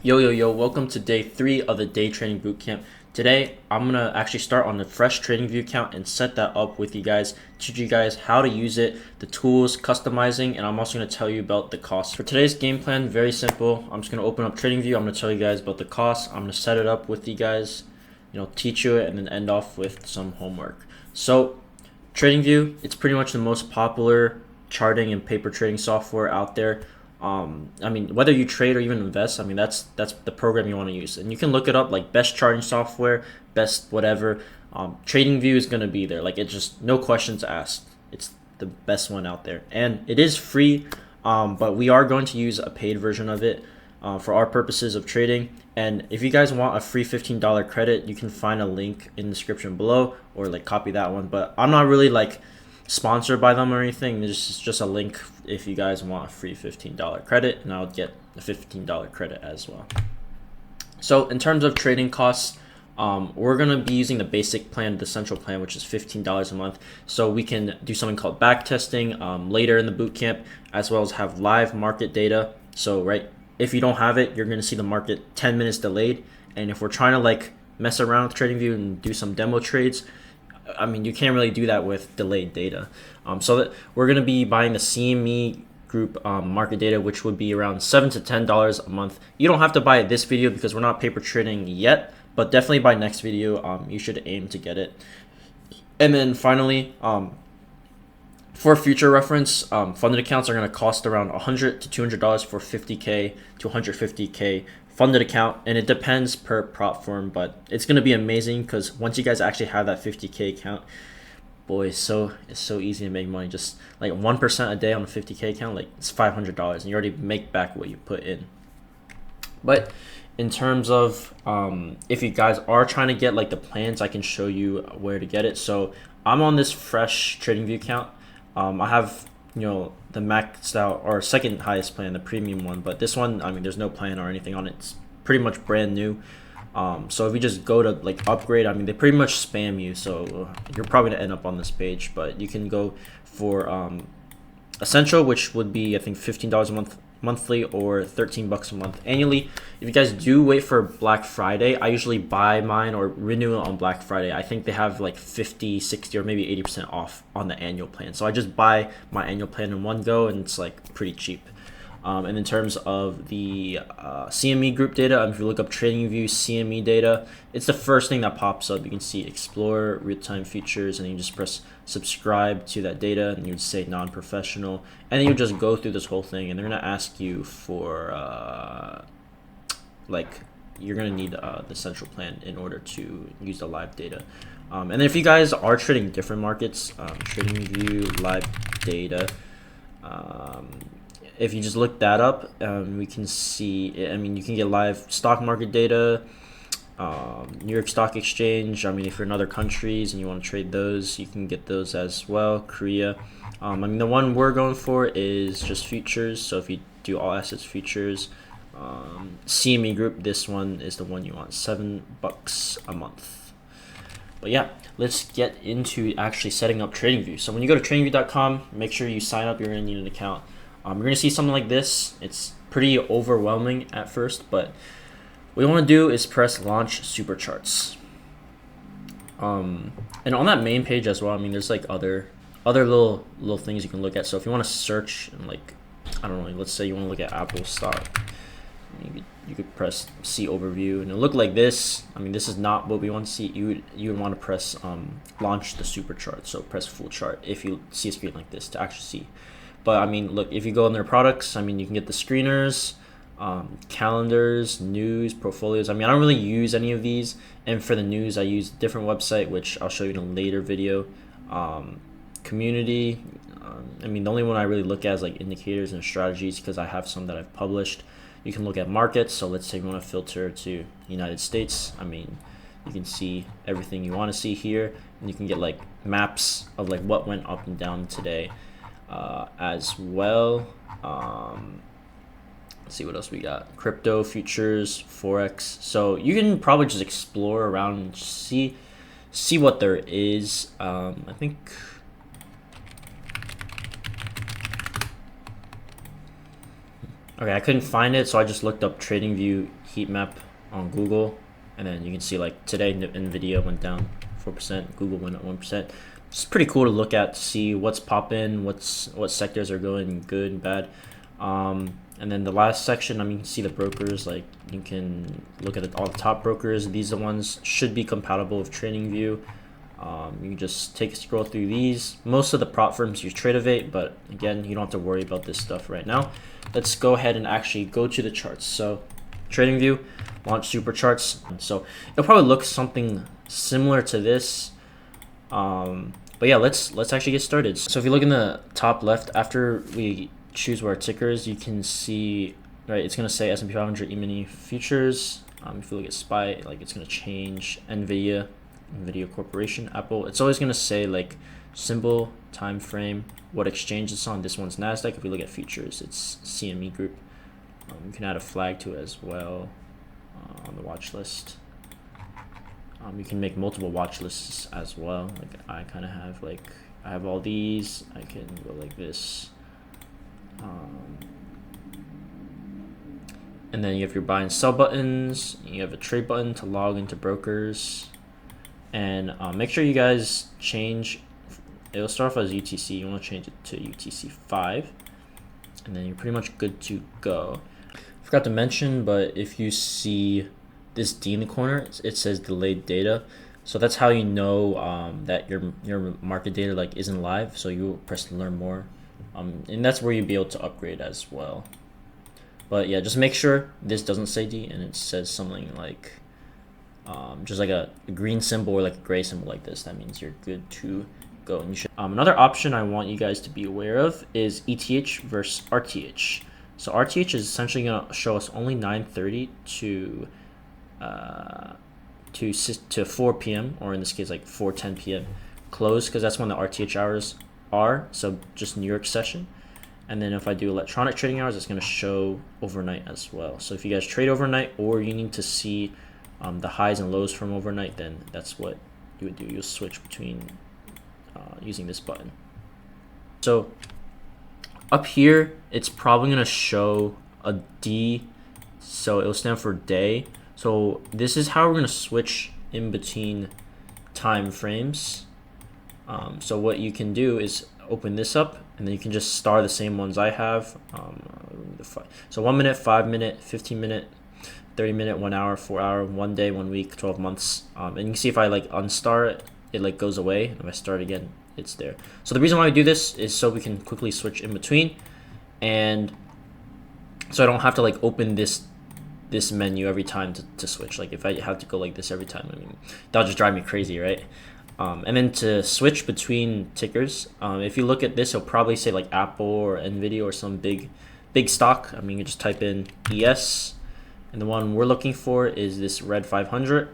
Yo, welcome to day 3 of the day trading bootcamp. Today, I'm going to actually start on the fresh TradingView account and set that up with you guys, teach you guys how to use it, the tools, customizing, and I'm also going to tell you about the costs. For today's game plan, very simple. I'm just going to open up TradingView. I'm going to tell you guys about the costs. I'm going to set it up with you guys, teach you it, and then end off with some homework. So, TradingView, it's pretty much the most popular charting and paper trading software out there. Whether you trade or even invest, that's the program you want to use, and you can look it up like best charting software, best whatever. TradingView is gonna be there. Like, it's just no questions asked. It's the best one out there, and it is free. But we are going to use a paid version of it for our purposes of trading. And if you guys want a free $15 credit, you can find a link in the description below, or like copy that one. But I'm not really like sponsored by them or anything. It's just a link if you guys want a free $15 credit, and I'll get a $15 credit as well. So in terms of trading costs, we're going to be using the basic plan, the central plan, which is $15 a month. So we can do something called backtesting later in the bootcamp, as well as have live market data. So if you don't have it, you're going to see the market 10 minutes delayed. And if we're trying to like mess around with TradingView and do some demo trades, you can't really do that with delayed data. So that we're going to be buying the CME group market data, which would be around $7 to $10 a month. You don't have to buy it this video because we're not paper trading yet, but definitely by next video, you should aim to get it. And then finally, for future reference, funded accounts are going to cost around $100 to $200 for 50K to 150K funded account, and it depends per prop firm, but it's going to be amazing because once you guys actually have that 50K account, boy, it's so easy to make money. Just like 1% a day on a 50K account, like it's $500, and you already make back what you put in. But in terms of if you guys are trying to get like the plans, I can show you where to get it. So I'm on this fresh TradingView account. I have the maxed out or second highest plan, the premium one, but this one, there's no plan or anything on it. It's pretty much brand new. So if you just go to like upgrade, they pretty much spam you, so you're probably gonna end up on this page. But you can go for essential, which would be I think $15 a month monthly, or $13 a month annually. If you guys do wait for Black Friday, I usually buy mine or renew it on Black Friday. I think they have like 50, 60, or maybe 80% off on the annual plan. So I just buy my annual plan in one go, and it's like pretty cheap. And in terms of the CME group data, if you look up TradingView CME data, it's the first thing that pops up. You can see Explore real-time features, and you just press subscribe to that data, and you'd say non-professional, and then you just go through this whole thing, and they're gonna ask you for you're gonna need the central plan in order to use the live data. And then if you guys are trading different markets, TradingView live data. If you just look that up, we can see, you can get live stock market data, New York Stock Exchange. If you're in other countries and you want to trade those, you can get those as well. Korea. The one we're going for is just futures. So if you do all assets futures, CME group, this one is the one you want, $7 a month. But yeah, let's get into actually setting up TradingView. So when you go to TradingView.com, make sure you sign up. You're going to need an account. You're going to see something like this. It's pretty overwhelming at first, but what you want to do is press launch supercharts. And on that main page as well, there's like other little things you can look at. So if you want to search and let's say you want to look at Apple stock, you could press see overview, and it'll look like this. This is not what we want to see. You would want to press launch the superchart. So press full chart if you see a screen like this to actually see. But look, if you go in their products, you can get the screeners, calendars, news, portfolios. I don't really use any of these. And for the news, I use a different website, which I'll show you in a later video. Community. The only one I really look at is like indicators and strategies, because I have some that I've published. You can look at markets. So let's say you want to filter to United States. You can see everything you want to see here, and you can get like maps of like what went up and down today. As well. Let's see what else we got. Crypto, futures, forex. So you can probably just explore around and see what there is. I think Okay, I couldn't find it, so I just looked up TradingView heat map on Google, and then you can see like today Nvidia went down 4%, Google went up 1%. It's pretty cool to look at to see what's popping, what sectors are going good and bad. And then the last section, I mean, you can see the brokers. Like you can look at all the top brokers. These are the ones should be compatible with TradingView. You can just take a scroll through these. Most of the prop firms use Tradovate, but again, you don't have to worry about this stuff right now. Let's go ahead and actually go to the charts. So TradingView, launch super charts. So it'll probably look something similar to this. But yeah, let's actually get started. So if you look in the top left, after we choose where our ticker is, you can see, right, it's gonna say S&P 500 E-mini futures. If you look at SPY, like it's gonna change Nvidia Corporation, Apple. It's always gonna say like symbol, time frame, what exchange it's on. This one's Nasdaq. If we look at futures, it's CME Group. You can add a flag to it as well on the watch list. You can make multiple watch lists as well. Like I kind of have, like I have all these. I can go like this. And then you have your buy and sell buttons. You have a trade button to log into brokers. And make sure you guys change. It'll start off as UTC. You want to change it to UTC 5. And then you're pretty much good to go. Forgot to mention, but if you see this D in the corner, it says delayed data. So that's how you know that your market data like isn't live. So you press learn more. And that's where you'll be able to upgrade as well. But yeah, just make sure this doesn't say D and it says something like just like a green symbol or like a gray symbol like this. That means you're good to go. And you should. Another option I want you guys to be aware of is ETH versus RTH. So RTH is essentially going to show us only 9:30 to 4 p.m. or in this case like 4:10 p.m. close, because that's when the RTH hours are. So just New York session. And then if I do electronic trading hours, it's going to show overnight as well. So if you guys trade overnight or you need to see the highs and lows from overnight, then that's what you would do. You'll switch between using this button. So up here, it's probably going to show a D. So it'll stand for day. So this is how we're going to switch in between time frames. So what you can do is open this up, and then you can just star the same ones I have. So 1 minute, 5 minute, 15 minute, 30 minute, 1 hour, 4 hour, 1 day, 1 week, 12 months. And you can see if I like unstar it, it like goes away. And if I start again, it's there. So the reason why we do this is so we can quickly switch in between, and so I don't have to like open this menu every time to switch. Like if I have to go like this every time, I mean, that'll just drive me crazy, right? And then to switch between tickers, if you look at this, it'll probably say like Apple or Nvidia or some big stock. I mean, you just type in ES, and the one we're looking for is this red 500,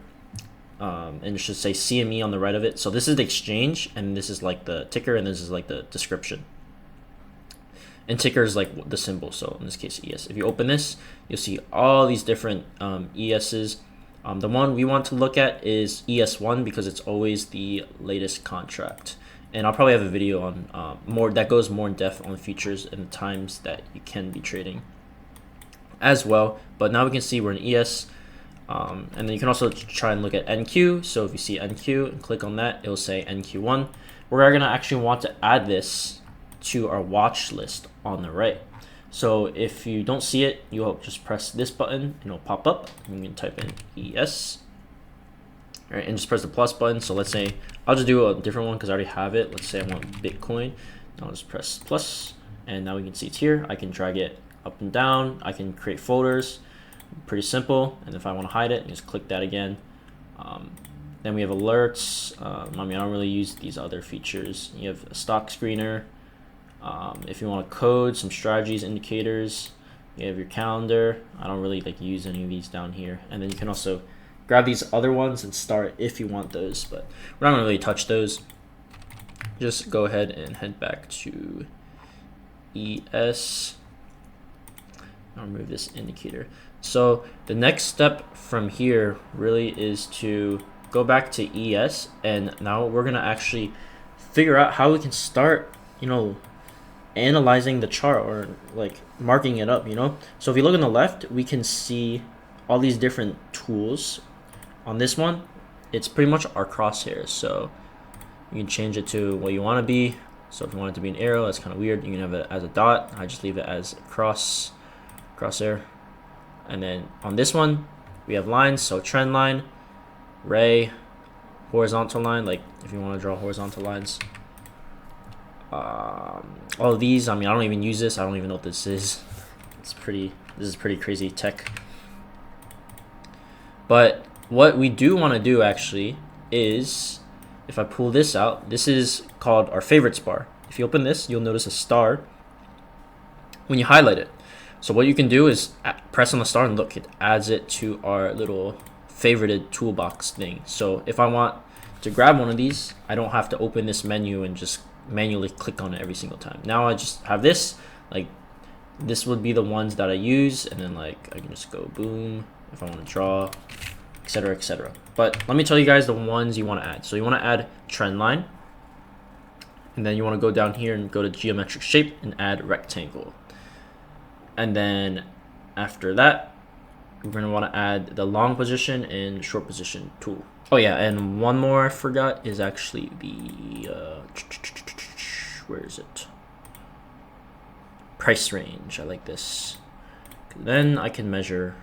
and it should say CME on the right of it. So this is the exchange, and this is like the ticker, and this is like the description. And ticker is like the symbol, so in this case ES. If you open this, you'll see all these different ESs. The one we want to look at is ES1 because it's always the latest contract. And I'll probably have a video on more that goes more in depth on the futures and the times that you can be trading as well. But now we can see we're in ES. And then you can also try and look at NQ. So if you see NQ and click on that, it'll say NQ1. We're going to actually want to add this to our watch list on the right. So if you don't see it, you'll just press this button and it'll pop up. You can type in ES, all right, and just press the plus button. So let's say I'll just do a different one because I already have it. Let's say I want Bitcoin. I'll just press plus, and now we can see it's here. I can drag it up and down. I can create folders. Pretty simple. And if I want to hide it, just click that again. Then we have alerts. I mean, I don't really use these other features. You have a stock screener. If you want to code some strategies, indicators, you have your calendar. I don't really like use any of these down here. And then you can also grab these other ones and start if you want those, but we're not going to really touch those. Just go ahead and head back to ES. I'll remove this indicator. So the next step from here really is to go back to ES, and now we're going to actually figure out how we can start, analyzing the chart or like marking it up, you know. So if you look on the left, we can see all these different tools. On this one, it's pretty much our crosshairs, so you can change it to what you want to be. So if you want it to be an arrow, that's kind of weird. You can have it as a dot. I just leave it as crosshair. And then on this one, we have lines. So trend line, ray, horizontal line. Like if you want to draw horizontal lines. All of these, I mean, I don't even use this. I don't even know what this is. This is pretty crazy tech. But what we do want to do actually is, if I pull this out, this is called our favorites bar. If you open this, you'll notice a star when you highlight it. So what you can do is press on the star and look, it adds it to our little favorited toolbox thing. So if I want to grab one of these, I don't have to open this menu and just manually click on it every single time. Now I just have this, like this would be the ones that I use, and then like I can just go boom if I want to draw, etc, etc. But let me tell you guys the ones you want to add. So you want to add trend line, and then you want to go down here and go to geometric shape and add rectangle. And then after that, we're going to want to add the long position and short position tool. Oh yeah, and one more I forgot is actually the where is it? Price range. I like this. Then I can measure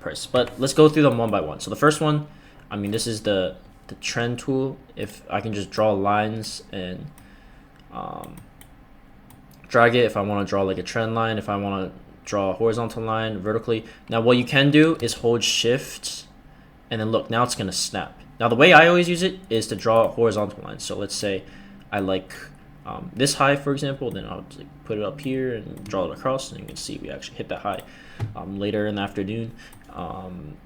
price. But let's go through them one by one. So the first one, I mean, this is the trend tool. If I can just draw lines and drag it, if I want to draw like a trend line, if I want to draw a horizontal line vertically. Now what you can do is hold shift, and then look, now it's going to snap. Now the way I always use it is to draw a horizontal line. So let's say I like this high, for example, then I'll just, like, put it up here and draw it across, and you can see we actually hit that high later in the afternoon. And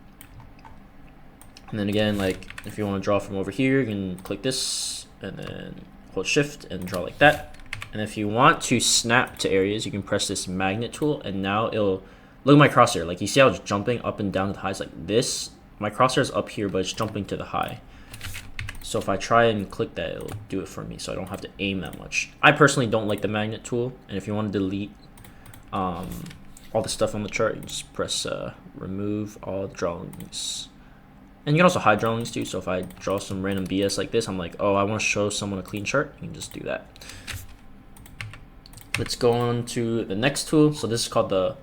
then again, like if you want to draw from over here, you can click this and then hold shift and draw like that. And if you want to snap to areas, you can press this magnet tool, and now it'll look at my crosshair. Like you see how it's jumping up and down to the highs like this. My crosshair is up here, but it's jumping to the high. So if I try and click that, it'll do it for me, so I don't have to aim that much. I personally don't like the magnet tool, and if you want to delete all the stuff on the chart, you just press remove all drawings. And you can also hide drawings too, so if I draw some random BS like this, I'm like, oh, I want to show someone a clean chart, you can just do that. Let's go on to the next tool. So this is called the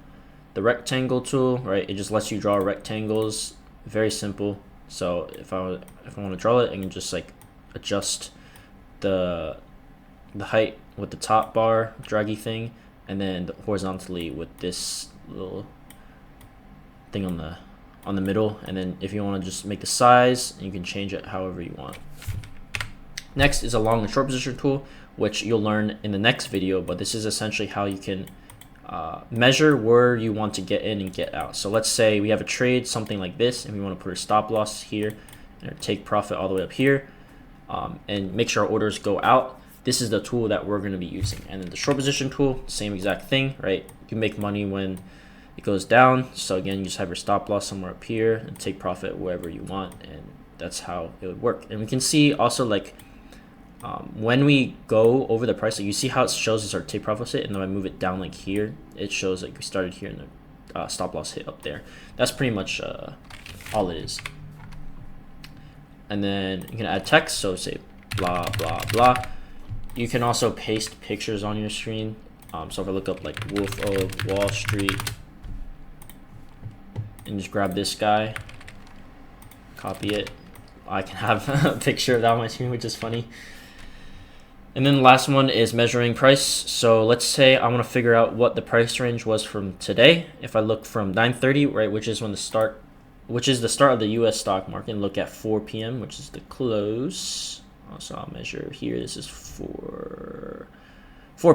rectangle tool, right? It just lets you draw rectangles. Very simple. So if I want to draw it, I can just like adjust the height with the top bar draggy thing, and then horizontally with this little thing on the middle. And then if you want to just make the size, you can change it however you want. Next is a long and short position tool, which you'll learn in the next video, but this is essentially how you can measure where you want to get in and get out. So let's say we have a trade, something like this, and we want to put a stop loss here and take profit all the way up here, and make sure our orders go out. This is the tool that we're going to be using. And then the short position tool, same exact thing, right? You make money when it goes down. So again, you just have your stop loss somewhere up here and take profit wherever you want, and that's how it would work. And we can see also like when we go over the price, like you see how it shows us our take profit hit, and then I move it down like here, it shows like we started here and the stop loss hit up there. That's pretty much all it is. And then you can add text, so say blah blah blah. You can also paste pictures on your screen. So if I look up like Wolf of Wall Street and just grab this guy, copy it, I can have a picture of that on my screen, which is funny. And then the last one is measuring price. So let's say I want to figure out what the price range was from today. If I look from 9:30, right, which is the start of the US stock market, and look at 4 p.m., which is the close. So I'll measure here. This is 4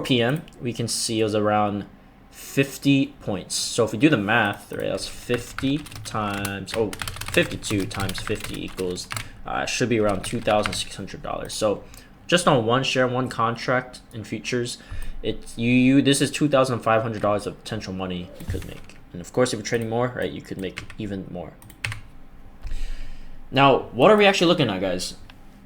p.m. We can see it was around 50 points. So if we do the math, right, that's 52 times 50 equals should be around $2,600. So just on one share, one contract in futures, this is $2,500 of potential money you could make. And of course, if you're trading more, right, you could make even more. Now, what are we actually looking at, guys?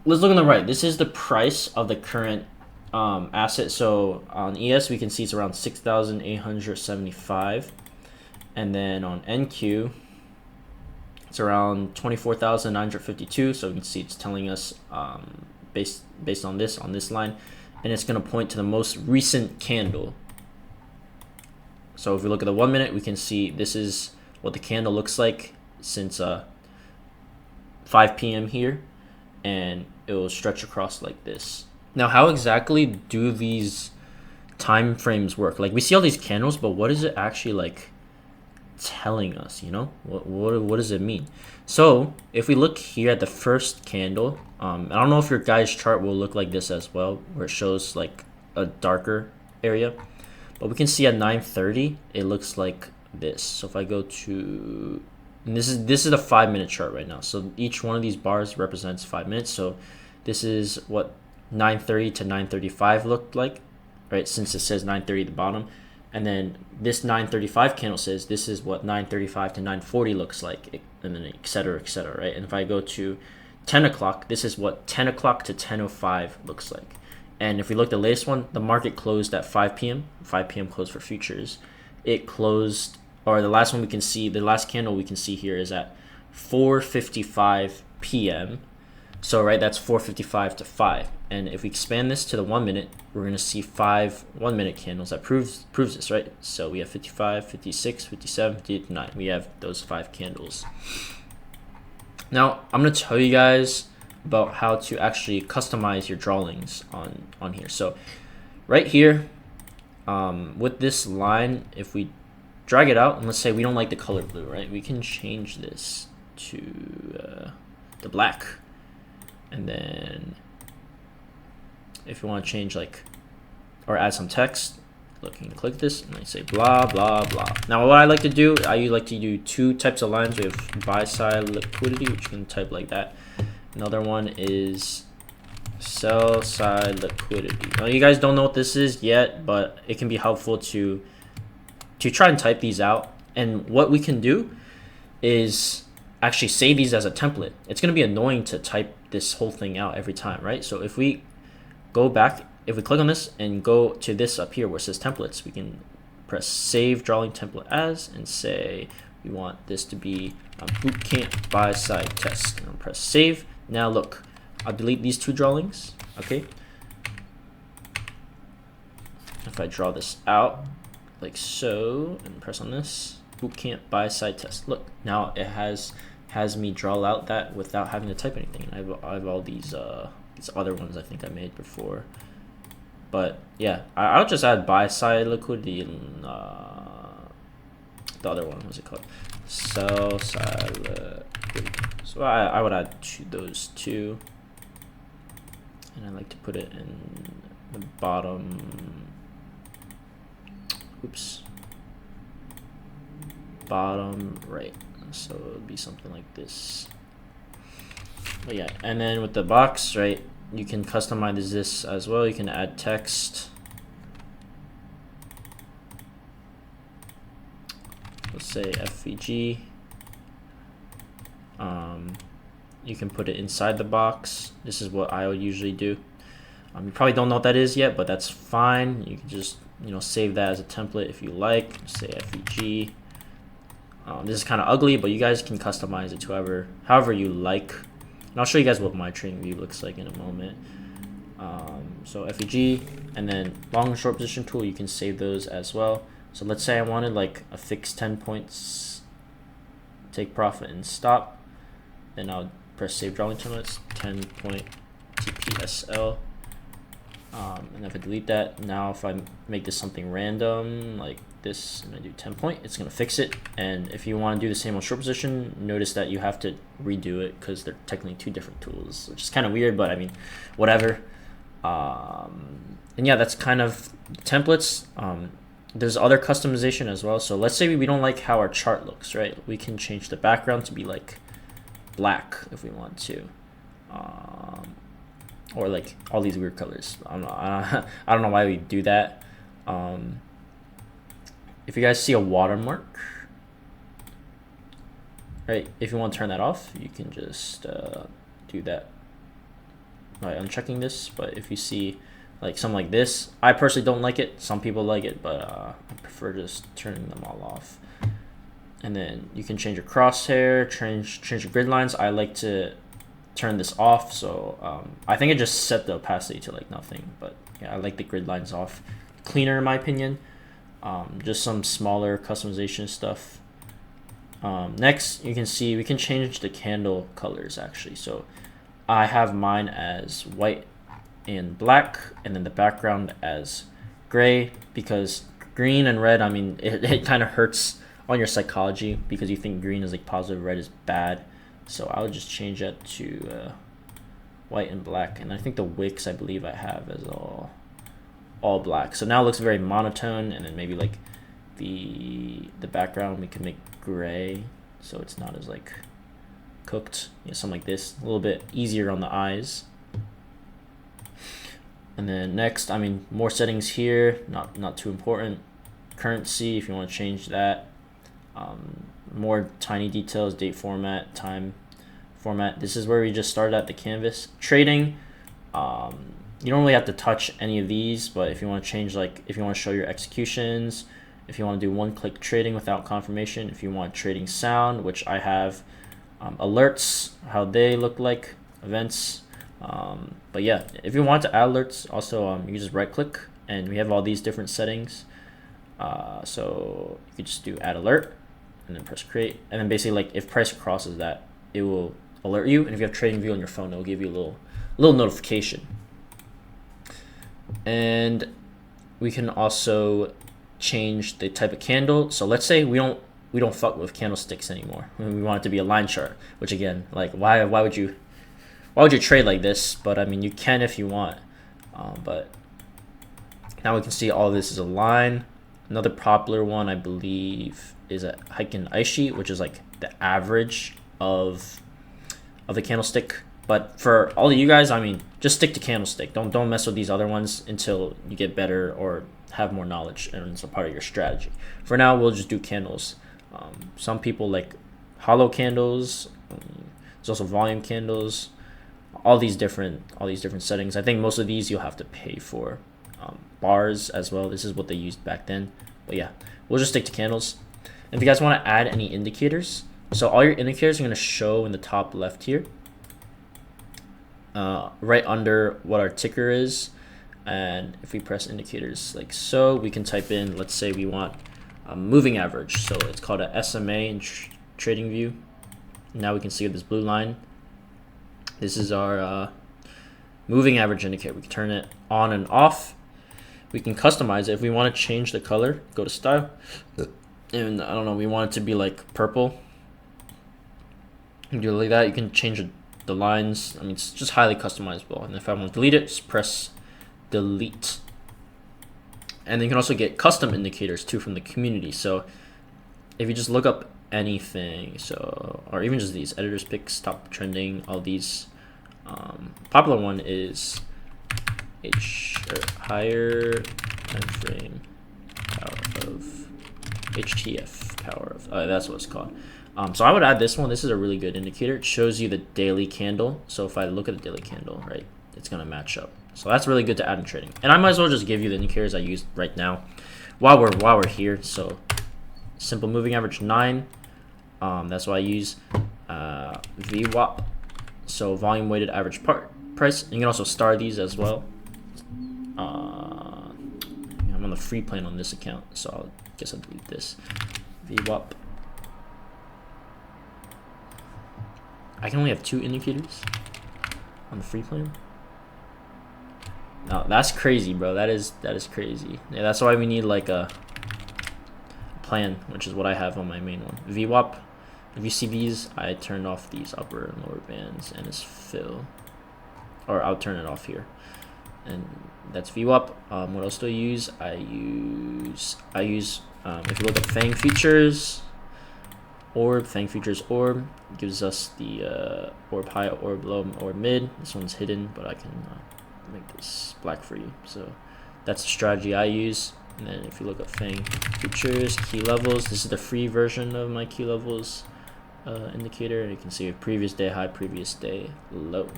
Let's look on the right. This is the price of the current asset. So on ES we can see it's around 6,875, and then on NQ it's around 24,952. So we can see it's telling us based on this line, and it's going to point to the most recent candle. So if we look at the 1 minute, we can see this is what the candle looks like since 5 p.m. here, and it will stretch across like this. Now, how exactly do these time frames work? Like, we see all these candles, but what is it actually like telling us? You know, what does it mean? So if we look here at the first candle, I don't know if your guys' chart will look like this as well, where it shows like a darker area, but we can see at 9:30 it looks like this. So if I go to, and this is the 5 minute chart right now, so each one of these bars represents 5 minutes. So this is what 9:30 to 9:35 looked like, right? Since it says 9:30 at the bottom, and then this 9:35 candle says this is what 9:35 to 9:40 looks like, and then et cetera, right? And if I go to 10 o'clock, this is what 10 o'clock to 10:05 looks like. And if we look at the latest one, the market closed at 5 p.m. 5 p.m. close for futures. It closed, or the last one we can see, the last candle we can see here is at 4:55 p.m. So, right, that's 4:55 to 5. And if we expand this to the 1 minute, we're going to see 5 1 minute candles. That proves this, right? So we have 55, 56, 57, 58, 59. We have those 5 candles. Now, I'm going to tell you guys about how to actually customize your drawings on here. So right here, with this line, if we drag it out, and let's say we don't like the color blue, right? We can change this to the black. And then if you want to change like, or add some text, you can click this and I say blah, blah, blah. Now what I like to do, I like to do 2 types of lines. We have buy side liquidity, which you can type like that. Another one is sell side liquidity. Now you guys don't know what this is yet, but it can be helpful to try and type these out. And what we can do is actually save these as a template. It's going to be annoying to type this whole thing out every time, right? So if we go back, if we click on this and go to this up here where it says templates, we can press save drawing template as and say we want this to be a bootcamp buy side test, and I'll press save. Now look, I'll delete these 2 drawings. Okay, if I draw this out like so and press on this bootcamp buy side test, look, now it has me draw out that without having to type anything. I have all these other ones I think I made before, but yeah, I'll just add buy side liquidity and the other one, what's it called, sell side liquidity. So I would add those 2, and I like to put it in the bottom, bottom right. So it would be something like this. But yeah, and then with the box, right, you can customize this as well. You can add text. Let's say FVG. You can put it inside the box. This is what I would usually do. You probably don't know what that is yet, but that's fine. You can just, you know, save that as a template if you like. Say FVG. This is kind of ugly, but you guys can customize it to however you like. And I'll show you guys what my TradingView looks like in a moment. So FVG, and then long and short position tool, you can save those as well. So let's say I wanted like a fixed 10 points, take profit and stop. Then I'll press save drawing templates, 10 point TPSL. And if I delete that, now if I make this something random like this and I do 10 point, it's going to fix it. And if you want to do the same on short position, notice that you have to redo it because they're technically 2 different tools, which is kind of weird, but I mean, whatever. And yeah, that's kind of templates. There's other customization as well. So let's say we don't like how our chart looks, right? We can change the background to be like black if we want to. Or like all these weird colors. I don't know why we do that. If you guys see a watermark, right, if you want to turn that off, you can just do that by unchecking this. But if you see like something like this. I personally don't like it. Some people like it, but I prefer just turning them all off. And then you can change your crosshair, change your grid lines. I like to turn this off, so I think it just set the opacity to like nothing, but yeah, I like the grid lines off. Cleaner in my opinion. Just some smaller customization stuff. Next, you can see we can change the candle colors actually. So I have mine as white and black, and then the background as gray, because green and red, I mean, it kind of hurts on your psychology because you think green is like positive, red is bad. So I would just change that to white and black, and I think the wicks I believe I have as all black. So now it looks very monotone, and then maybe like the background we can make gray, so it's not as like cooked. Yeah, something like this, a little bit easier on the eyes. And then next, I mean, more settings here, not too important. Currency, if you want to change that. More tiny details, date format, time format. This is where we just started at the canvas. Trading, you don't really have to touch any of these, but if you want to change, like if you want to show your executions, if you want to do one-click trading without confirmation, if you want trading sound, which I have, alerts, how they look like, events. But yeah, if you want to add alerts, also you just right-click, and we have all these different settings. So you could just do add alert, and then press create, and then basically like if price crosses that, it will alert you, and if you have TradingView on your phone, it will give you a little notification. And we can also change the type of candle. So let's say we don't fuck with candlesticks anymore. We want it to be a line chart, which again, like why would you trade like this? But I mean, you can if you want. But now we can see all this is a line. Another popular one, I believe, is a Heiken ice sheet, which is like the average of the candlestick. But for all of you guys, I mean, just stick to candlestick. Don't mess with these other ones until you get better or have more knowledge and it's a part of your strategy. For now, we'll just do candles. Some people like hollow candles. There's also volume candles. All these different settings. I think most of these you'll have to pay for. Bars as well. This is what they used back then. But yeah, we'll just stick to candles. And if you guys want to add any indicators, so all your indicators are going to show in the top left here, right under what our ticker is. And if we press indicators like so, we can type in, let's say we want a moving average. So it's called a SMA in TradingView. Now we can see this blue line. This is our moving average indicator. We can turn it on and off. We can customize it. If we want to change the color, go to style, and I don't know, we want it to be like purple. You can do it like that. You can change the lines. I mean, it's just highly customizable. And if I want to delete it, just press delete. And then you can also get custom indicators too from the community. So if you just look up anything, so, or even just these editors picks, top trending, all these, popular one is higher time frame power of HTF power of, that's what it's called. So I would add this one. This is a really good indicator. It shows you the daily candle. So if I look at the daily candle, right, it's gonna match up. So that's really good to add in trading. And I might as well just give you the indicators I use right now while we're here. So simple moving average 9. That's what I use. VWAP. So volume weighted average price. You can also star these as well. I'm on the free plan on this account, so I guess I'll delete this. VWAP. I can only have 2 indicators on the free plan. No, that's crazy, bro. That is crazy. Yeah, that's why we need like a plan, which is what I have on my main one. VWAP. If you see these, I turned off these upper and lower bands, and it's fill, or I'll turn it off here. And that's VWAP. What else do I use? I use if you look at Feng features, Feng features orb gives us the orb high, orb low, orb mid. This one's hidden, but I can make this black for you. So that's the strategy I use. And then if you look at Feng features, key levels, this is the free version of my key levels indicator. You can see a previous day high, previous day low.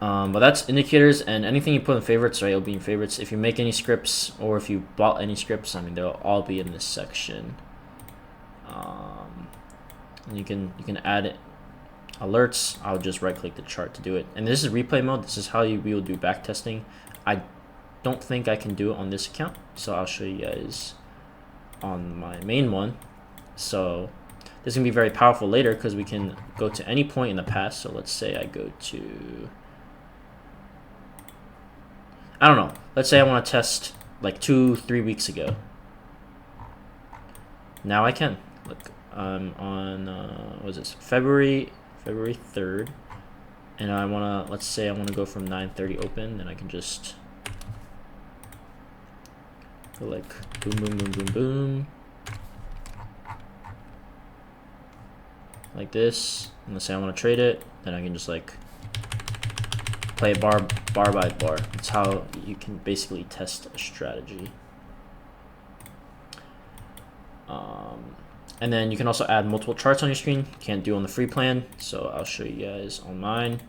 But that's indicators, and anything you put in favorites, right, it'll be in favorites. If you make any scripts or if you bought any scripts, I mean, they'll all be in this section. And you can add it. Alerts, I'll just right click the chart to do it. And this is replay mode. This is how we will do back testing. I don't think I can do it on this account, so I'll show you guys on my main one. So this is gonna be very powerful later because we can go to any point in the past. So let's say I go to, I don't know, let's say I want to test like 2-3 weeks ago. Now I can. Look, I'm on what is this, February 3rd, and I want to, let's say I want to go from 9:30 open, then I can just go like boom boom boom boom boom like this, and let's say I want to trade it, then I can just like play it bar by bar. That's how you can basically test a strategy. And then you can also add multiple charts on your screen. Can't do on the free plan, so I'll show you guys on mine.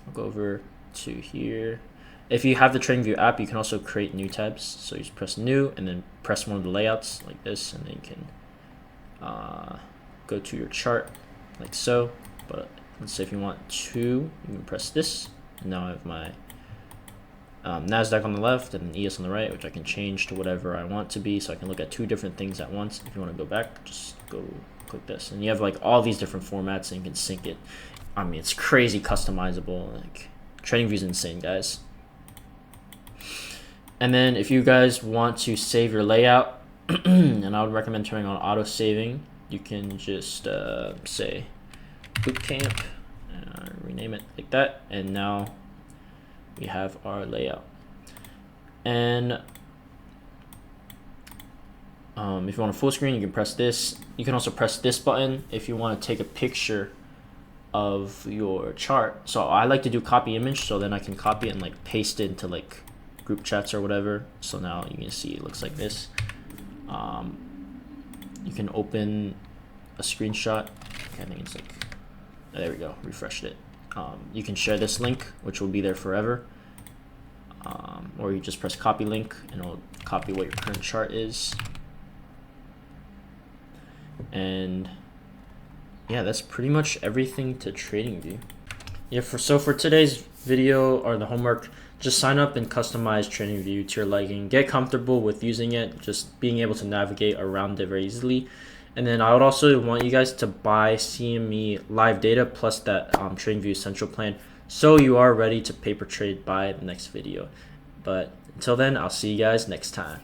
I'll go over to here. If you have the TradingView app, you can also create new tabs. So you just press new and then press one of the layouts like this, and then you can go to your chart like so. But let's say if you want to, you can press this. And now I have my NASDAQ on the left and ES on the right, which I can change to whatever I want to be, so I can look at 2 different things at once. If you want to go back, just go click this, and you have like all these different formats, and you can sync it. I mean, it's crazy customizable. Like, TradingView is insane, guys. And then if you guys want to save your layout, and I would recommend turning on auto saving, you can just say Bootcamp, rename it like that, and now we have our layout. And if you want a full screen, you can press this. You can also press this button if you want to take a picture of your chart. So I like to do copy image, so then I can copy it and like paste it into like group chats or whatever. So now you can see it looks like this. You can open a screenshot. Okay, I think it's like, oh, there we go, refreshed it. You can share this link, which will be there forever, or you just press copy link and it'll copy what your current chart is. And yeah, that's pretty much everything to TradingView. Yeah, so for today's video or the homework, just sign up and customize TradingView to your liking. Get comfortable with using it, just being able to navigate around it very easily. And then I would also want you guys to buy CME live data plus that TradingView Essential plan, so you are ready to paper trade by the next video. But until then, I'll see you guys next time.